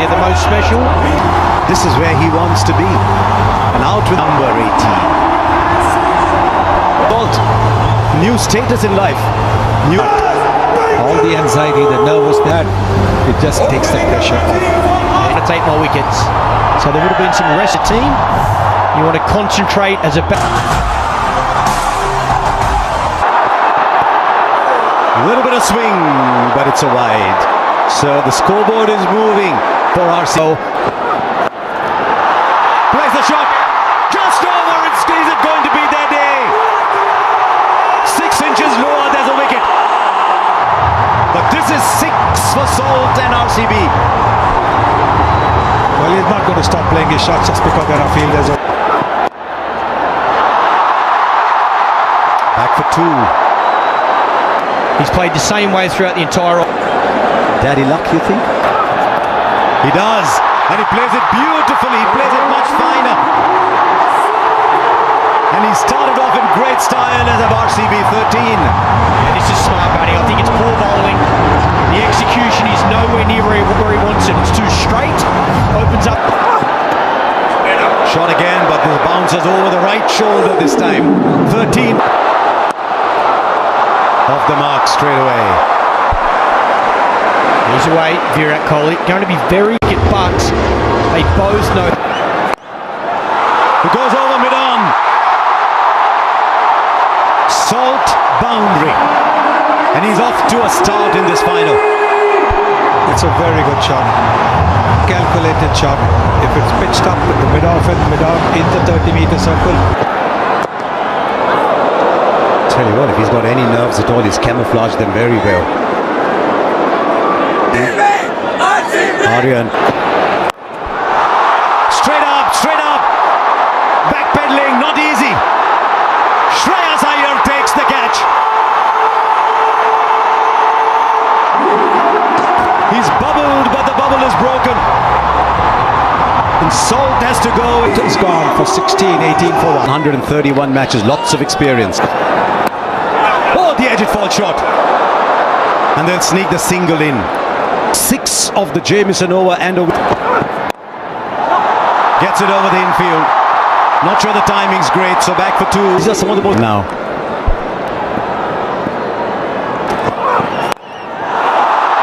here, the most special. This is where he wants to be. And out with number 18. Bolt, new status in life. New. All the anxiety, the nervous, that it just takes the pressure off. And to take more wickets. So there would have been some rest of team. You want to concentrate as a A little bit of swing, but it's a wide. So the scoreboard is moving for RCB. Plays the shot. Just over. Is it going to be their day? 6 inches lower, there's a wicket. But this is 6 for Salt and RCB. Well, he's not going to stop playing his shots just because there are fielders. Back for 2. He's played the same way throughout the entire. Daddy luck, you think? He does, and he plays it beautifully. He plays it much finer. And he started off in great style as a RCB 13. Yeah, this is smart batting. I think it's poor bowling. The execution is nowhere near where he wants it. It's too straight. Opens up. Shot again, but this bounces over the right shoulder this time. 13. Off the mark straight away. He's away, Virat Kohli. Going to be very good, but they both know. It goes over mid-on. Salt boundary. And he's off to a start in this final. It's a very good shot. Calculated shot. If it's pitched up in the mid-off and mid-on in the 30-meter circle. Tell you what, if he's got any nerves at all, he's camouflaged them very well. Aryan. Straight up. Backpedaling, not easy. Shreyas Iyer takes the catch. He's bubbled, but the bubble is broken. And Salt has to go. It's gone for 16, 18 for 131 matches, lots of experience. Oh, the edge it fall shot. And then sneak the single in. 6 of the Jamieson over and over. Gets it over the infield. Not sure the timing's great, so back for 2. These are some of the balls now.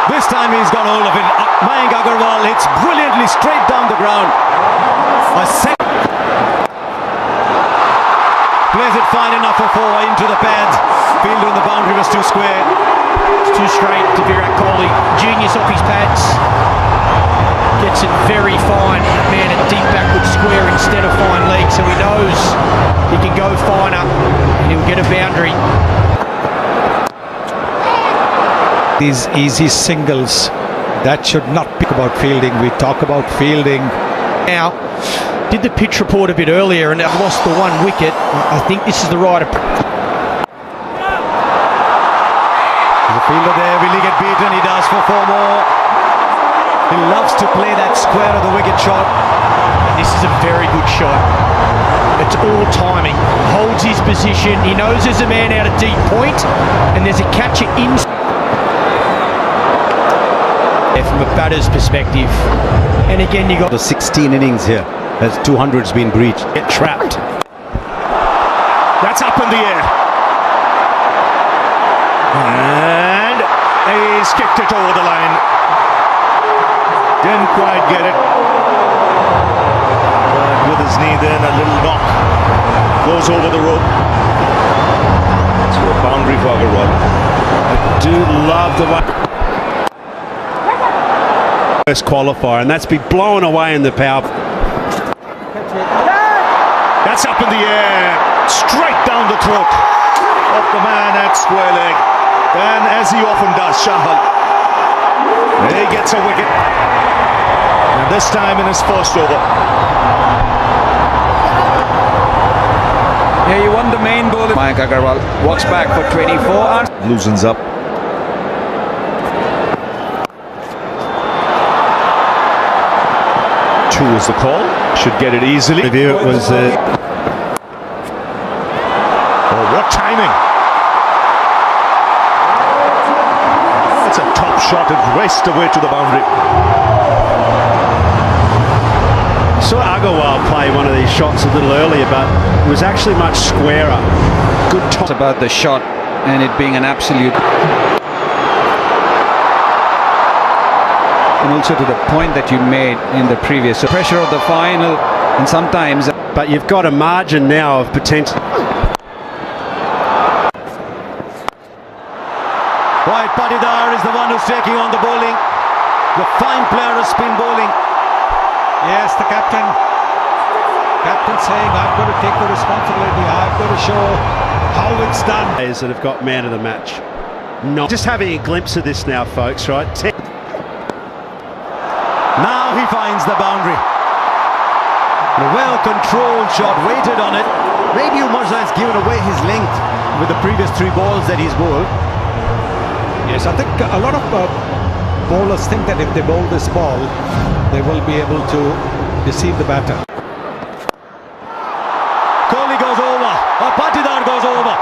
This time he's got hold of it. Mayank Agarwal hits brilliantly straight down the ground. A second. Plays it fine enough for 4 into the pads. Field on the boundary was too square. It's too straight to Virat Kohli. Genius off his pads. Gets it very fine. Man, a deep backward square instead of fine leg. So he knows he can go finer and he'll get a boundary. these easy singles. That should not be about fielding. We talk about fielding. Now, did the pitch report a bit earlier and they've lost the 1 wicket. I think this is the right approach. The fielder there, will he get beaten? He does for 4 more. He loves to play that square of the wicket shot. This is a very good shot. It's all timing. Holds his position. He knows there's a man out of deep point and there's a catcher in. From a batter's perspective. And again, you got the 16 innings here as 200's been breached. Get trapped. That's up in the air. And he's kicked it over the line. Didn't quite get it. But with his knee then, a little knock. Goes over the rope. To a boundary for Agarwal. I do love the one. First qualifier, and that's been blown away in the power. That's up in the air. Straight down the throat of the man at square leg. And as he often does, Shahal. He gets a wicket. And this time in his first over. Yeah, you won the main ball. Mayank Agarwal walks back for 24. Loosens up. Two is the call. Should get it easily. The view it was. Oh, what timing! It's a top shot. It raced away to the boundary. saw Agarwal play one of these shots a little earlier, but it was actually much squarer. Good top. It's about the shot and it being an absolute. And also to the point that you made in the previous. So pressure of the final, and sometimes. But you've got a margin now of potential. Right, Patidar is the one who's taking on the bowling. The fine player of spin bowling. Yes, the captain. Captain saying, I've got to take the responsibility. I've got to show how it's done. Players that have got man of the match. Not just having a glimpse of this now, folks, right? Now he finds the boundary. A well-controlled shot, waited on it. Maybe Umarza has given away his length with the previous 3 balls that he's bowled. Yes, I think a lot of bowlers think that if they bowl this ball, they will be able to deceive the batter. Kohli goes over, or Patidar goes over.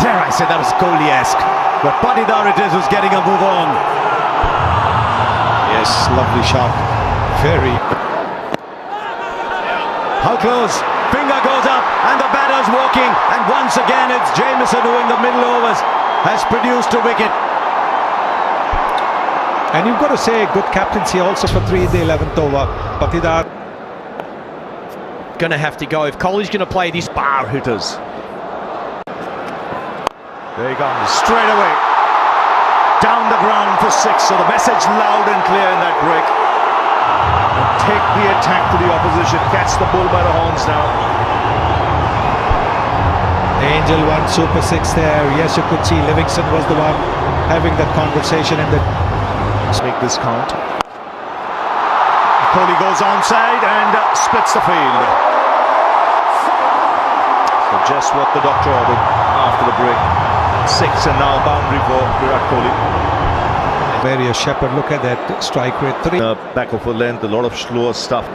Dare I say that was Kohli-esque, but Patidar it is who's getting a move on. Yes, lovely shot. Very. How close? Finger goes up, and the batter's walking, and once again it's Jamieson who in the middle overs has produced a wicket. And you've got to say good captaincy also for 3 in the 11th over. Patidar Going to have to go. If Kohli's going to play this, Bar hitters. There he comes, straight away. Down the ground for 6. So the message loud and clear in that break. Take the attack to the opposition. Catch the bull by the horns now. Angel won Super 6 there. Yes, you could see Livingston was the one having that conversation in the. Let's make this count. Kohli goes onside and splits the field. So just what the doctor ordered after the break. 6 and now boundary for Virat Kohli. Various Shepherd, look at that strike rate. 3. Back of a length, a lot of slower stuff.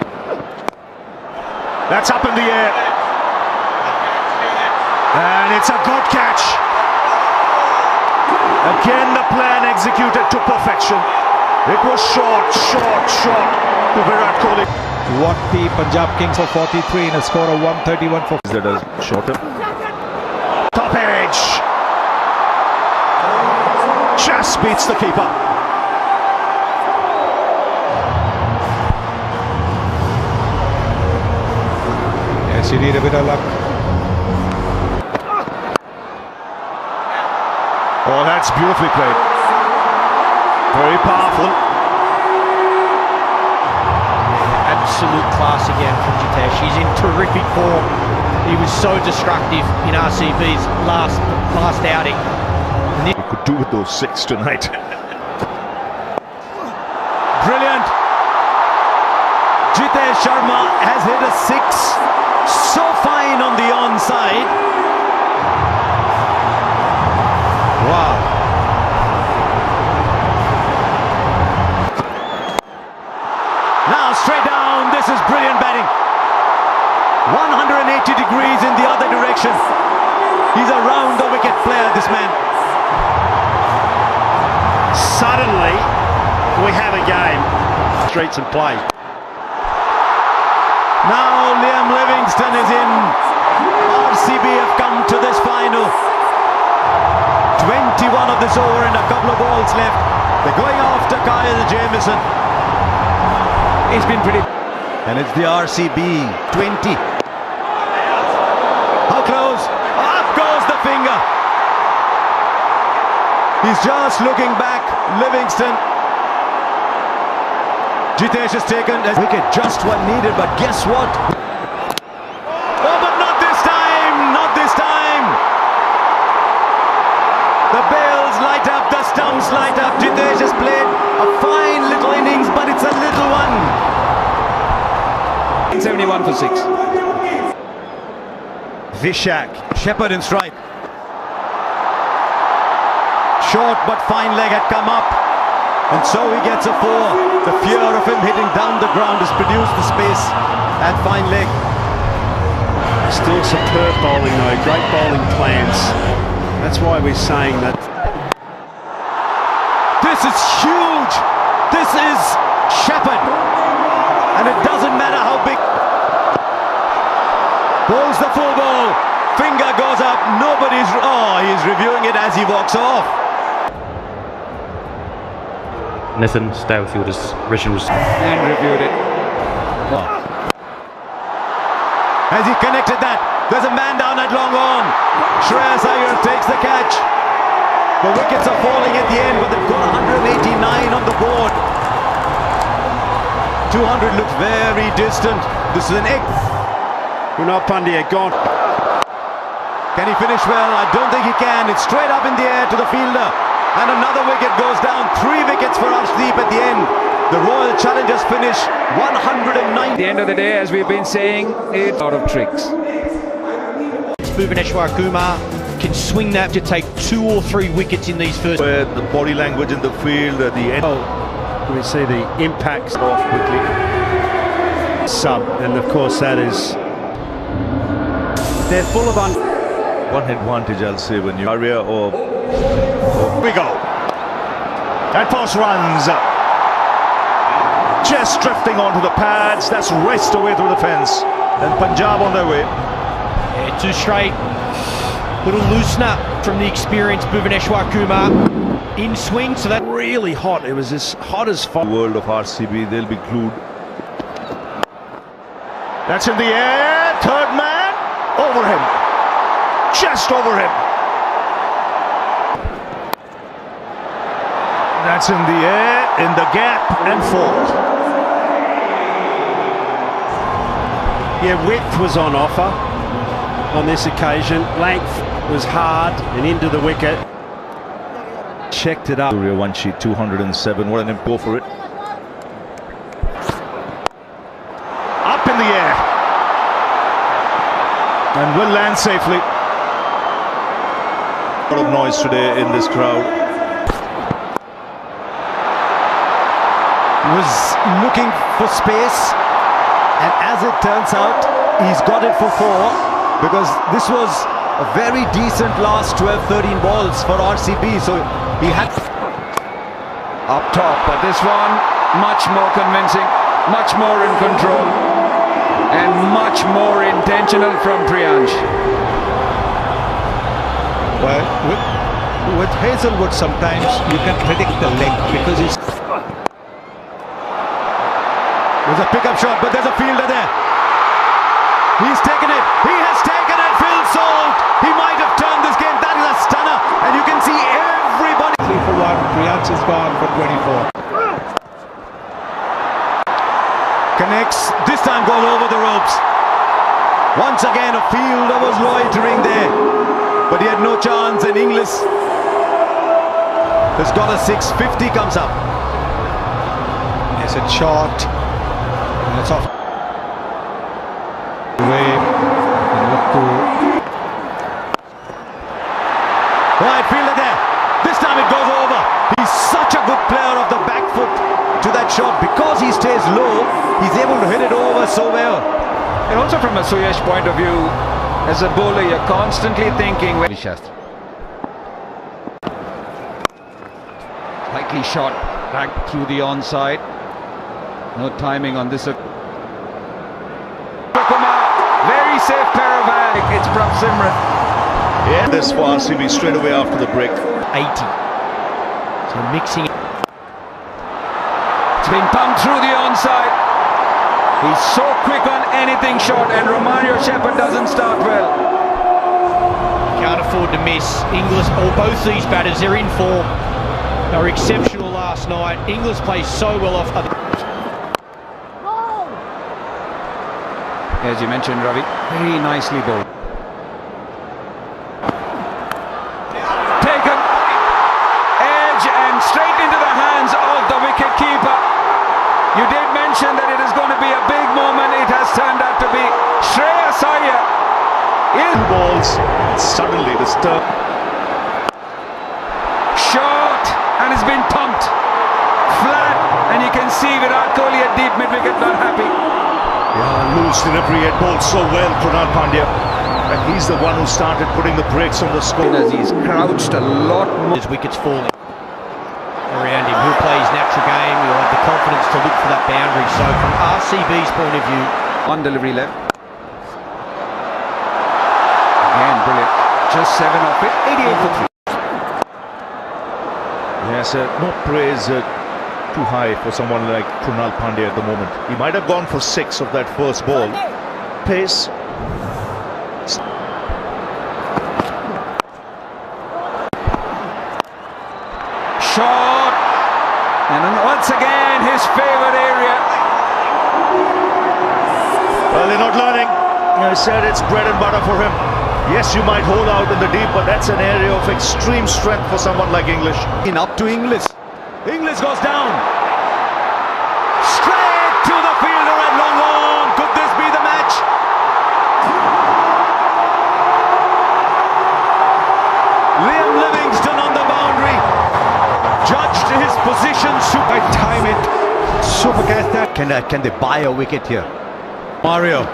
That's up in the air. And it's a good catch. Again the plan executed to perfection. It was short to Virat Kohli. What the Punjab Kings for 43 in a score of 131 for. That is shorter. Top edge. Just beats the keeper. Yes, you need a bit of luck. Oh, that's beautifully played. Very powerful. absolute class again from Jitesh. He's in terrific form. He was so destructive in RCB's last outing. We could do with those 6 tonight. Brilliant. Jitesh Sharma has hit a 6. So fine on the onside. Wow. Now straight down. This is brilliant batting. 180 degrees in the other direction. He's a round the wicket player, this man. Suddenly, we have a game. Streets and play. Now Liam Livingston is in. RCB have come to this final. 21 of this over and a couple of balls left. They're going after Kyle Jamieson. He's been pretty. And it's the RCB 20. How close? Up goes the finger. He's just looking back. Livingston. Jitesh has taken a wicket, just what needed, but guess what? Oh, but not this time! Not this time! The bails light up, the stumps light up. Jitesh has played a fine little innings, but it's a little one. 71 for 6. Vishak. Shepherd in strike. Short but fine leg had come up. And so he gets a 4. The fear of him hitting down the ground has produced the space at fine leg. Still superb bowling though, great bowling plans. That's why we're saying that. This is huge. This is Shepherd. And it doesn't matter how big. Pulls the full ball. Finger goes up. Nobody's. Oh, he's reviewing it as he walks off. Nathan Stouthfield's original. And reviewed it. Has he connected that? There's a man down at long on. Shreyas Iyer takes the catch. The wickets are falling at the end, but they've got 189 on the board. 200 looks very distant. This is an egg. Kunal Pandya gone. Can he finish well? I don't think he can. It's straight up in the air to the fielder. And another wicket goes down. 3 wickets for Arshdeep at the end. The Royal Challengers finish 109. At the end of the day, as we've been saying, it's out of tricks. Bhuvaneshwar Kumar can swing that to take 2 or 3 wickets in these first. Where the body language in the field at the end. We see the impacts off quickly. Sub, and of course that is. They're full of One advantage, I'll say, when you area or we go. And post runs. Just drifting onto the pads. That's raced away through the fence. And Punjab on their way. Yeah, 2 straight. Little loosener from the experienced Bhuvaneshwar Kumar in swing, so that really hot. It was as hot as fire. The world of RCB, they'll be glued. That's in the air. Third man over him. Just over him. That's in the air, in the gap, and four. Yeah, width was on offer on this occasion. Length was hard and into the wicket. Checked it up. Surya Vanshi, 207. What an go for it. Up in the air. And will land safely. A lot of noise today in this crowd. Was looking for space, and as it turns out, he's got it for 4, because this was a very decent last 12-13 balls for RCB, so he had Up top, but this one much more convincing, much more in control, and much more intentional from Priyansh. Well, with Hazelwood sometimes you can predict the length because he's. There's a pickup shot, but there's a fielder there. He's taken it. He has taken it. Phil Salt. He might have turned this game. That is a stunner, and you can see everybody. 3 for 1. Priyansh is gone for 24. Connects. This time goes over the ropes. Once again, a fielder was loitering there, but he had no chance. And Inglis has got a 650 comes up. Yes, it's short. And it's off. Wave. And look to. Right, fielder there. This time it goes over. He's such a good player of the back foot to that shot. Because he stays low, he's able to hit it over so well. And also from a Suyash point of view, as a bowler, you're constantly thinking. Likely shot back through the onside. No timing on this. Kumar, very safe pair of hands. It's from Simran. Yeah, this for RCB straight away after the break. 80. So mixing. It's been pumped through the onside. He's so quick on anything short, and Romario Shepherd doesn't start well. Can't afford to miss. Inglis, or both these batters, they're in form. They were exceptional last night. Inglis plays so well off. As you mentioned, Ravi, very nicely bowled. Taken. Edge and straight into the hands of the wicket keeper. You did mention that it is going to be a big moment. It has turned out to be. Shreyas Iyer in Balls, suddenly the stir. short, and it's been pumped flat, and you can see Virat Kohli at deep mid-wicket not happy. Yeah, loose delivery, had bowled so well, Kunal Pandya. And he's the one who started putting the brakes on the score. As he's crouched a lot more. His wickets falling around him. He'll play his natural game. He'll have the confidence to look for boundary. So from RCB's point of view, On delivery left. Again, brilliant. Just 7 off it. 88 for 3. Yes, no praise too high for someone like Krunal Pandya at the moment. He might have gone for 6 of that first ball. Pace. Shot. And then once again, his favourite area. Well, they're not learning. I said it's bread and butter for him. Yes, you might hold out in the deep, but that's an area of extreme strength for someone like English. Up to Inglis. Inglis goes down. Straight to the fielder at long on. Could this be the match? Liam Livingston on the boundary. Judged his position. I time it. Super catch that. Can they buy a wicket here? Mario.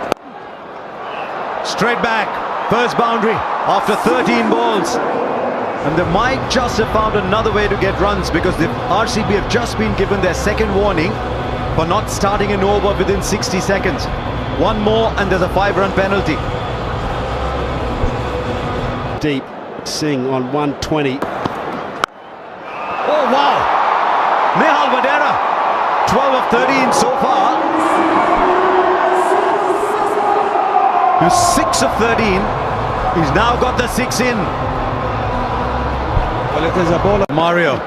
Straight back. First boundary after 13 balls. And they might just have found another way to get runs because the RCB have just been given their second warning for not starting an over within 60 seconds. One more and there's a 5-run penalty. Deep. Singh on 120. Oh wow! Nehal Vadera, 12 of 13 so far. He's 6 of 13. He's now got the 6 in. Well, it is a bowler. Mario.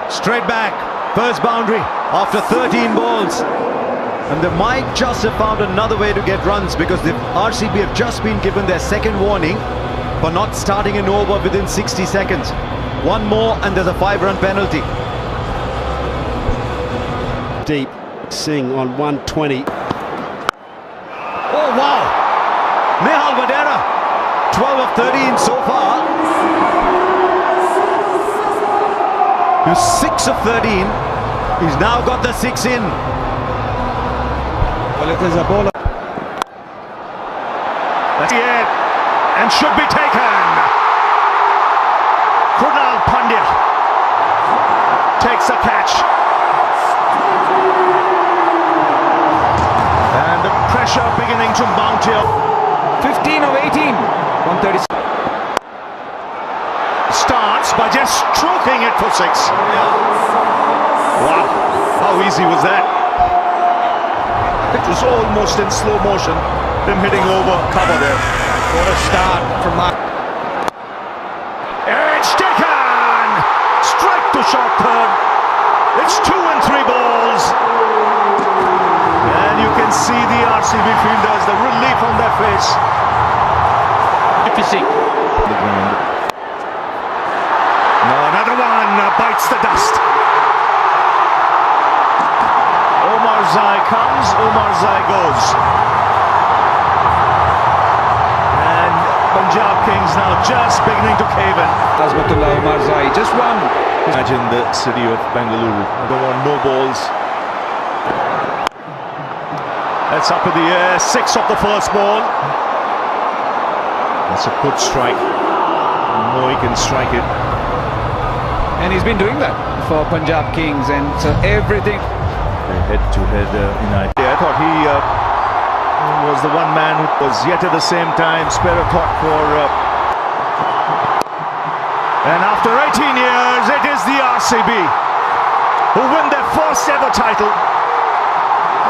Straight back. First boundary after 13 balls. And they might just have found another way to get runs because the RCB have just been given their second warning for not starting an over within 60 seconds. One more and there's a 5-run penalty. Deep. Singh on 120. Oh wow! Nehal Vadera, 12 of 13 so far. He's 6 of 13. He's now got the 6 in. Well, it is a bowler. That's it, and should be taken. Krunal Pandya takes the catch. And the pressure beginning to mount here. 15 of 18. 136. Starts by just stroking it for 6. Wow, how easy was that? It was almost in slow motion, him hitting over cover there. what a start from Mark. It's taken! Strike to short third. It's 2 and 3 balls. And you can see the RCB fielders, the relief on their face. Magnificent. The ground. No, another one bites the dust. Omar Zai comes, Omar Zai goes. And Punjab Kings now just beginning to cave in. Azmatullah Omar Zai, just one. Imagine the city of Bengaluru. Don't want no balls. That's up in the air. 6 off the first ball. That's a good strike. No, he can strike it. And he's been doing that for Punjab Kings, and so everything. Head-to-head United. I thought he was the one man who was yet at the same time spare a thought for. And after 18 years, it is the RCB who win their first ever title.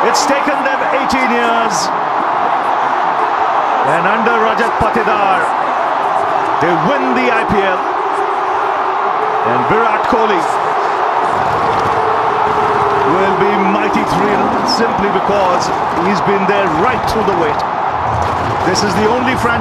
It's taken them 18 years. And under Rajat Patidar, they win the IPL. And Virat Kohli will be mighty thrilled simply because he's been there right through the wait. This is the only franchise